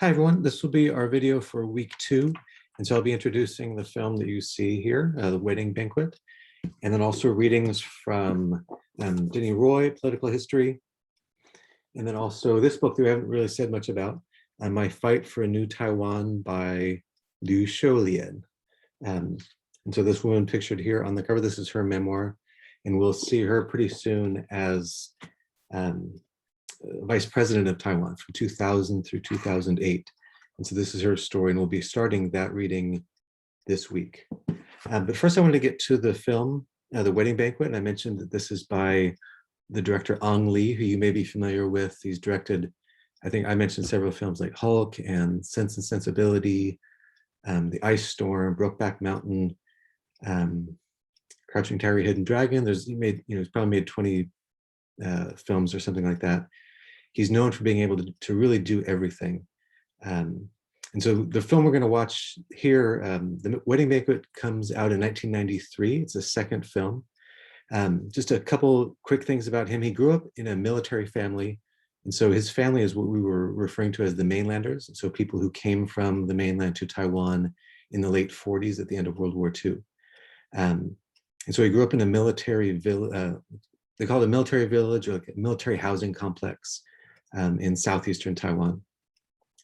Hi, everyone. This will be our video for week 2. And so I'll be introducing the film that you see here, The Wedding Banquet, and then also readings from Denny Roy, Political History, and then also this book that we haven't really said much about, My Fight for a New Taiwan by Liu Shoulian. And so this woman pictured here on the cover, this is her memoir, and we'll see her pretty soon as vice president of Taiwan from 2000 through 2008. And so this is her story, and we'll be starting that reading this week. But first I wanted to get to the film, The Wedding Banquet, and I mentioned that this is by the director Ang Lee, who you may be familiar with. He's directed, I think I mentioned several films like Hulk and Sense and Sensibility, The Ice Storm, Brokeback Mountain, Crouching Tiger, Hidden Dragon. He's probably made 20 films or something like that. He's known for being able to really do everything. And so the film we're going to watch here, The Wedding Banquet, comes out in 1993. It's a second film. Just a couple quick things about him. He grew up in a military family. And so his family is what we were referring to as the mainlanders. So people who came from the mainland to Taiwan in the late 40s at the end of World War II. And so he grew up in a military village, they call it a military village, or like a military housing complex in southeastern Taiwan.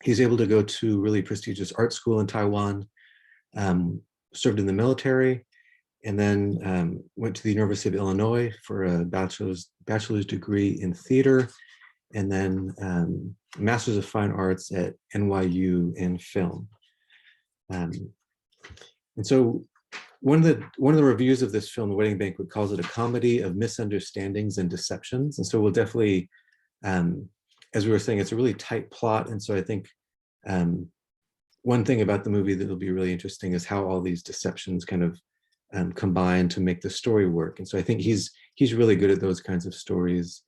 He's able to go to really prestigious art school in Taiwan, served in the military, and then went to the University of Illinois for a bachelor's degree in theater, and then Master's of Fine Arts at NYU in film. And so one of the reviews of this film, The Wedding Banquet, calls it a comedy of misunderstandings and deceptions. And so we'll definitely, as we were saying, it's a really tight plot. And so I think one thing about the movie that will be really interesting is how all these deceptions kind of combine to make the story work. And so I think he's really good at those kinds of stories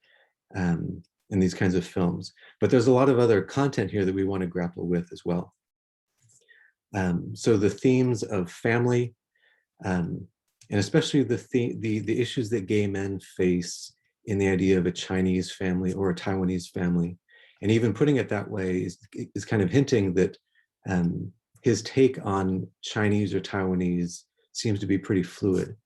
in these kinds of films. But there's a lot of other content here that we want to grapple with as well. So the themes of family, and especially the issues that gay men face in the idea of a Chinese family or a Taiwanese family. And even putting it that way is kind of hinting that his take on Chinese or Taiwanese seems to be pretty fluid.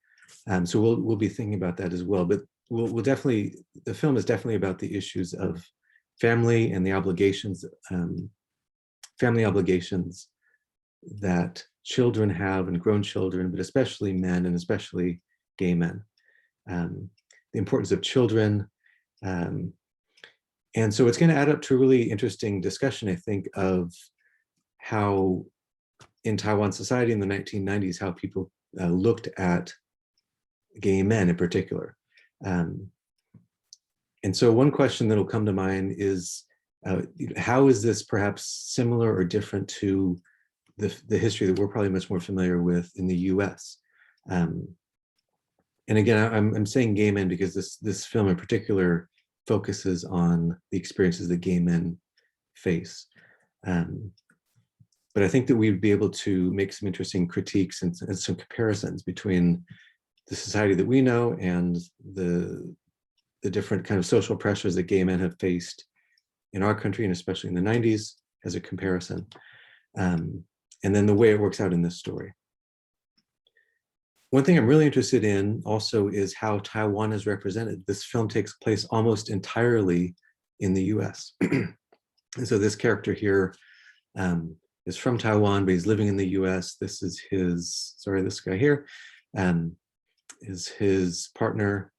So we'll be thinking about that as well. But we'll definitely, the film is definitely about the issues of family and the obligations, family obligations that children have, and grown children, but especially men, and especially gay men. The importance of children. And so it's going to add up to a really interesting discussion, I think, of how in Taiwan society in the 1990s, how people looked at gay men in particular. And so one question that'll come to mind is, how is this perhaps similar or different to the history that we're probably much more familiar with in the US? And again, I'm saying gay men because this film in particular focuses on the experiences that gay men face. But I think that we'd be able to make some interesting critiques and some comparisons between the society that we know and the different kind of social pressures that gay men have faced in our country, and especially in the 90s, as a comparison. And then the way it works out in this story. One thing I'm really interested in also is how Taiwan is represented. This film takes place almost entirely in the US. And so this character here is from Taiwan, but he's living in the US. This is this guy here is his partner,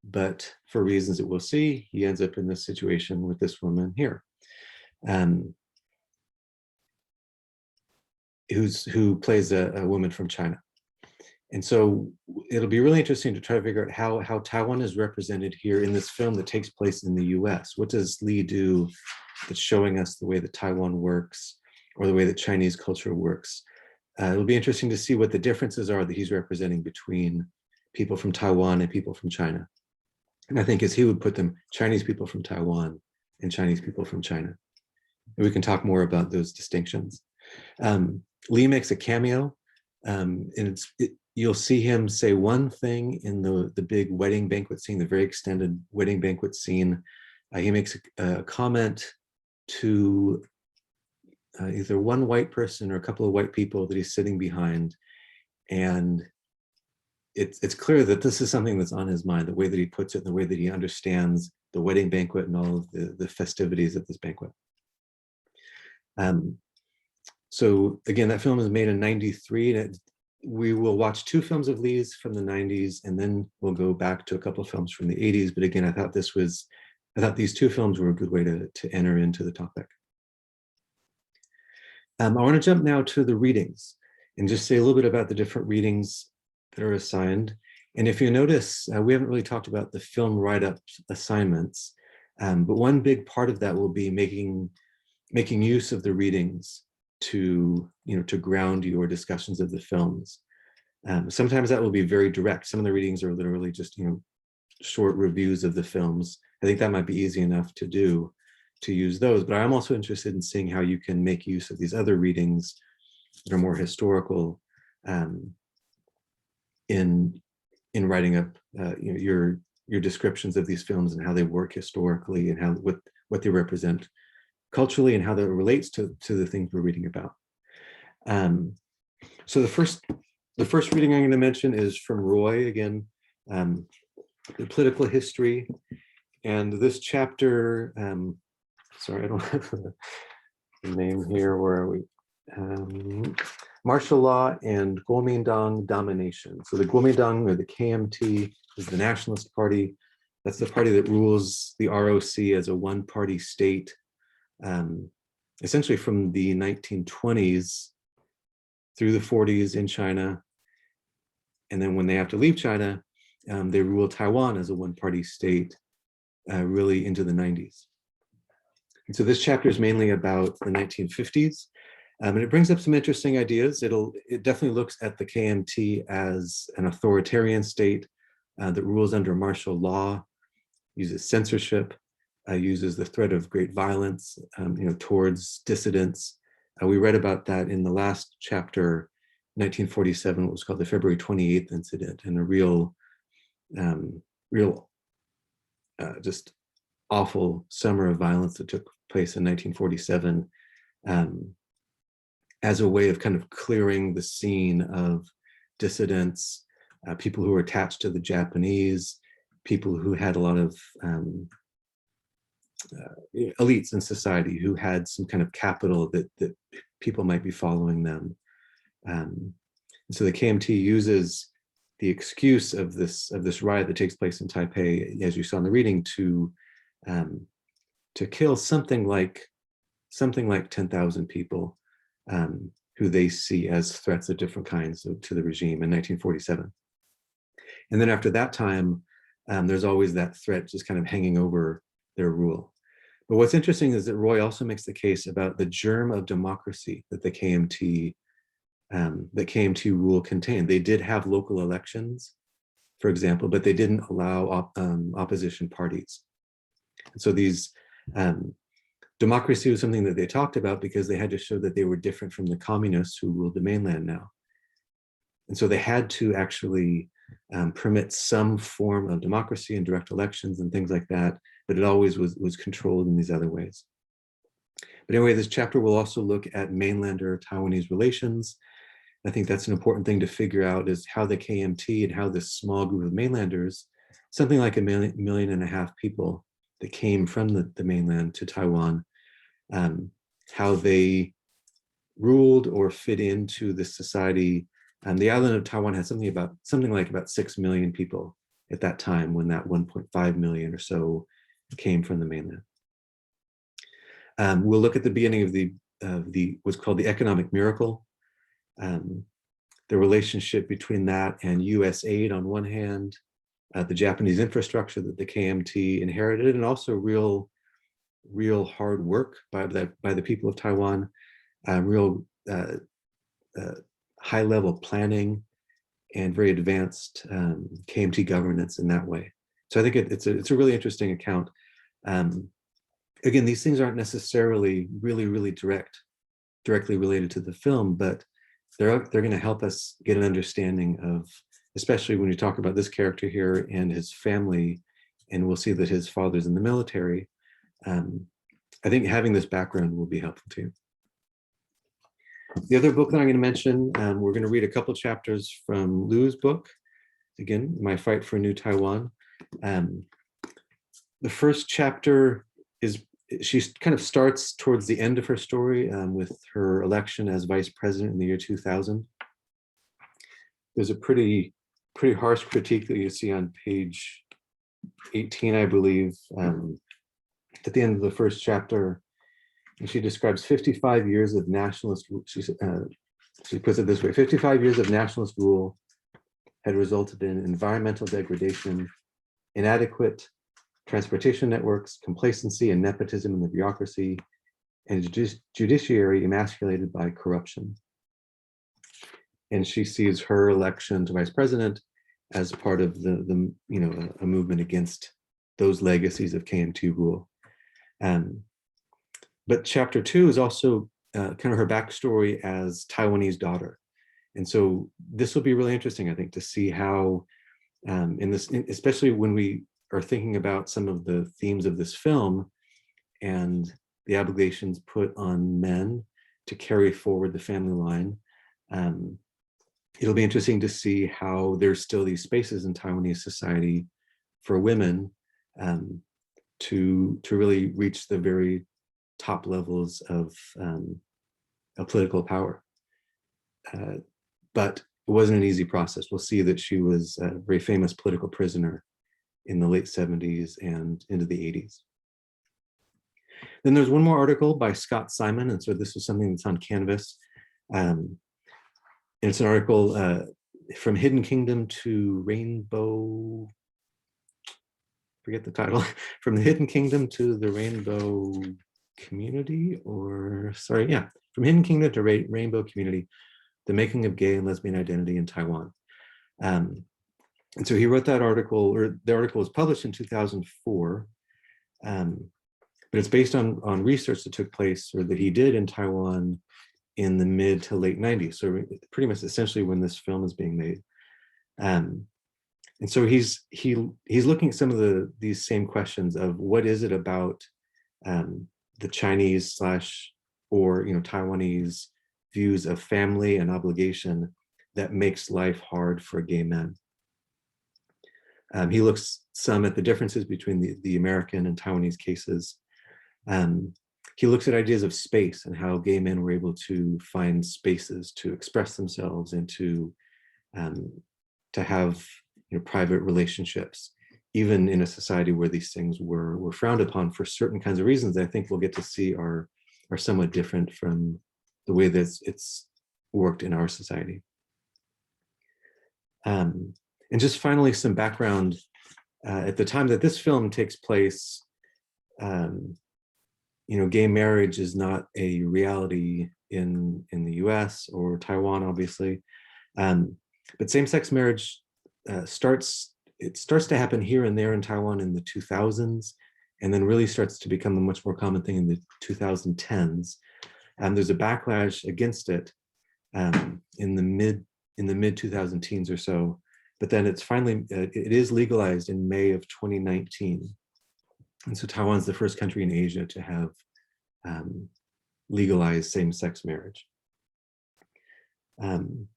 but for reasons that we'll see, he ends up in this situation with this woman here. Who plays a woman from China. And so it'll be really interesting to try to figure out how Taiwan is represented here in this film that takes place in the US. What does Lee do that's showing us the way that Taiwan works, or the way that Chinese culture works? It'll be interesting to see what the differences are that he's representing between people from Taiwan and people from China. And I think as he would put them, Chinese people from Taiwan and Chinese people from China. And we can talk more about those distinctions. Lee makes a cameo, and you'll see him say one thing in the big wedding banquet scene, the very extended wedding banquet scene. He makes a comment to either one white person or a couple of white people that he's sitting behind. And it's clear that this is something that's on his mind, the way that he puts it, and the way that he understands the wedding banquet and all of the festivities at this banquet. So again, that film is made in '93, and we will watch 2 films of Lee's from the '90s, and then we'll go back to a couple of films from the '80s. But again, I thought these 2 films were a good way to enter into the topic. I want to jump now to the readings and just say a little bit about the different readings that are assigned. And if you notice, we haven't really talked about the film write-up assignments, but one big part of that will be making use of the readings to ground your discussions of the films. Sometimes that will be very direct. Some of the readings are literally just short reviews of the films. I think that might be easy enough to do, to use those, but I'm also interested in seeing how you can make use of these other readings that are more historical in writing up your descriptions of these films and how they work historically, and what they represent culturally, and how that relates to the things we're reading about. So the first reading I'm going to mention is from Roy again, the political history, and this chapter. Sorry, I don't have the name here. Where are we? Martial law and Kuomintang domination. So the Kuomintang, or the KMT, is the Nationalist Party. That's the party that rules the ROC as a one-party state, essentially from the 1920s through the 40s in China. And then when they have to leave China, they rule Taiwan as a one-party state, really into the 90s. And so this chapter is mainly about the 1950s. And it brings up some interesting ideas. It definitely looks at the KMT as an authoritarian state that rules under martial law, uses censorship, uses the threat of great violence, towards dissidents. We read about that in the last chapter, 1947, what was called the February 28th incident, and a real just awful summer of violence that took place in 1947. As a way of kind of clearing the scene of dissidents, people who were attached to the Japanese, people who had a lot of elites in society who had some kind of capital that people might be following them. And so the KMT uses the excuse of this riot that takes place in Taipei, as you saw in the reading, to kill something like 10,000 people, who they see as threats of different kinds to the regime in 1947. And then after that time, there's always that threat just kind of hanging over their rule. But what's interesting is that Roy also makes the case about the germ of democracy that the KMT rule contained. They did have local elections, for example, but they didn't allow opposition parties. And so these democracy was something that they talked about because they had to show that they were different from the communists who ruled the mainland now. And so they had to actually permit some form of democracy and direct elections and things like that, but it always was controlled in these other ways. But anyway, this chapter will also look at mainlander-Taiwanese relations. I think that's an important thing to figure out, is how the KMT and how this small group of mainlanders, something like 1.5 million people that came from the mainland to Taiwan, how they ruled or fit into this society. The island of Taiwan had something like about 6 million people at that time, when that 1.5 million or so came from the mainland. We'll look at the beginning of the what's called the economic miracle, the relationship between that and US aid on one hand, the Japanese infrastructure that the KMT inherited, and also real hard work by the people of Taiwan, real high level planning, and very advanced KMT governance in that way. So I think it's a really interesting account. Again, these things aren't necessarily really directly related to the film, but they're going to help us get an understanding of, especially when you talk about this character here and his family, and we'll see that his father's in the military. I think having this background will be helpful too. The other book that I'm going to mention, we're going to read a couple chapters from Lu's book, again, My Fight for a New Taiwan. The first chapter is, she kind of starts towards the end of her story with her election as vice president in the year 2000. There's a pretty harsh critique that you see on page 18, I believe, at the end of the first chapter. And she describes 55 years of nationalist, she puts it this way, 55 years of nationalist rule had resulted in environmental degradation, inadequate transportation networks, complacency and nepotism in the bureaucracy, and judiciary emasculated by corruption. And she sees her election to vice president as part of the a movement against those legacies of KMT rule. But chapter 2 is also kind of her backstory as Taiwanese daughter. And so this will be really interesting, I think, to see how especially when we are thinking about some of the themes of this film and the obligations put on men to carry forward the family line. It'll be interesting to see how there's still these spaces in Taiwanese society for women to really reach the very top levels of political power. But it wasn't an easy process. We'll see that she was a very famous political prisoner in the late 70s and into the 80s. Then there's one more article by Scott Simon, and so this is something that's on Canvas. And it's an article from Hidden Kingdom to Rainbow, forget the title, from the Hidden Kingdom to the Rainbow Community, or sorry, yeah, from Hidden Kingdom to Rainbow Community, the making of gay and lesbian identity in Taiwan. And so he wrote that article, or the article was published in 2004, but it's based on research that took place, or that he did in Taiwan in the mid to late 90s. So pretty much essentially when this film is being made. And so he's looking at some of these same questions of what is it about the Chinese or Taiwanese views of family and obligation that makes life hard for gay men. He looks some at the differences between the American and Taiwanese cases. He looks at ideas of space and how gay men were able to find spaces to express themselves and to have private relationships, even in a society where these things were frowned upon for certain kinds of reasons that I think we'll get to see are somewhat different from the way that it's worked in our society. And just finally, some background. At the time that this film takes place, gay marriage is not a reality in the US or Taiwan, obviously. But same-sex marriage starts to happen here and there in Taiwan in the 2000s, and then really starts to become a much more common thing in the 2010s. And there's a backlash against it in the mid 2010s or so. But then it's finally, it is legalized in May of 2019. And so Taiwan's the first country in Asia to have legalized same-sex marriage. And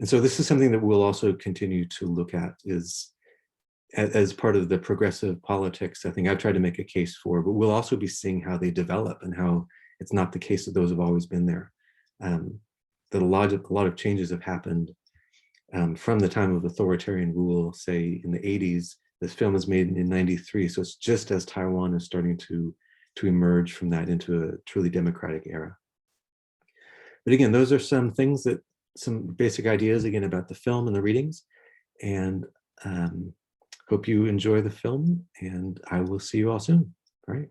so this is something that we'll also continue to look at as part of the progressive politics. I think I've tried to make a case for, but we'll also be seeing how they develop and how it's not the case that those have always been there. That a lot of changes have happened from the time of authoritarian rule, say in the 80s. This film was made in 93, so it's just as Taiwan is starting to emerge from that into a truly democratic era. But again, those are some basic ideas again about the film and the readings, and hope you enjoy the film, and I will see you all soon. All right.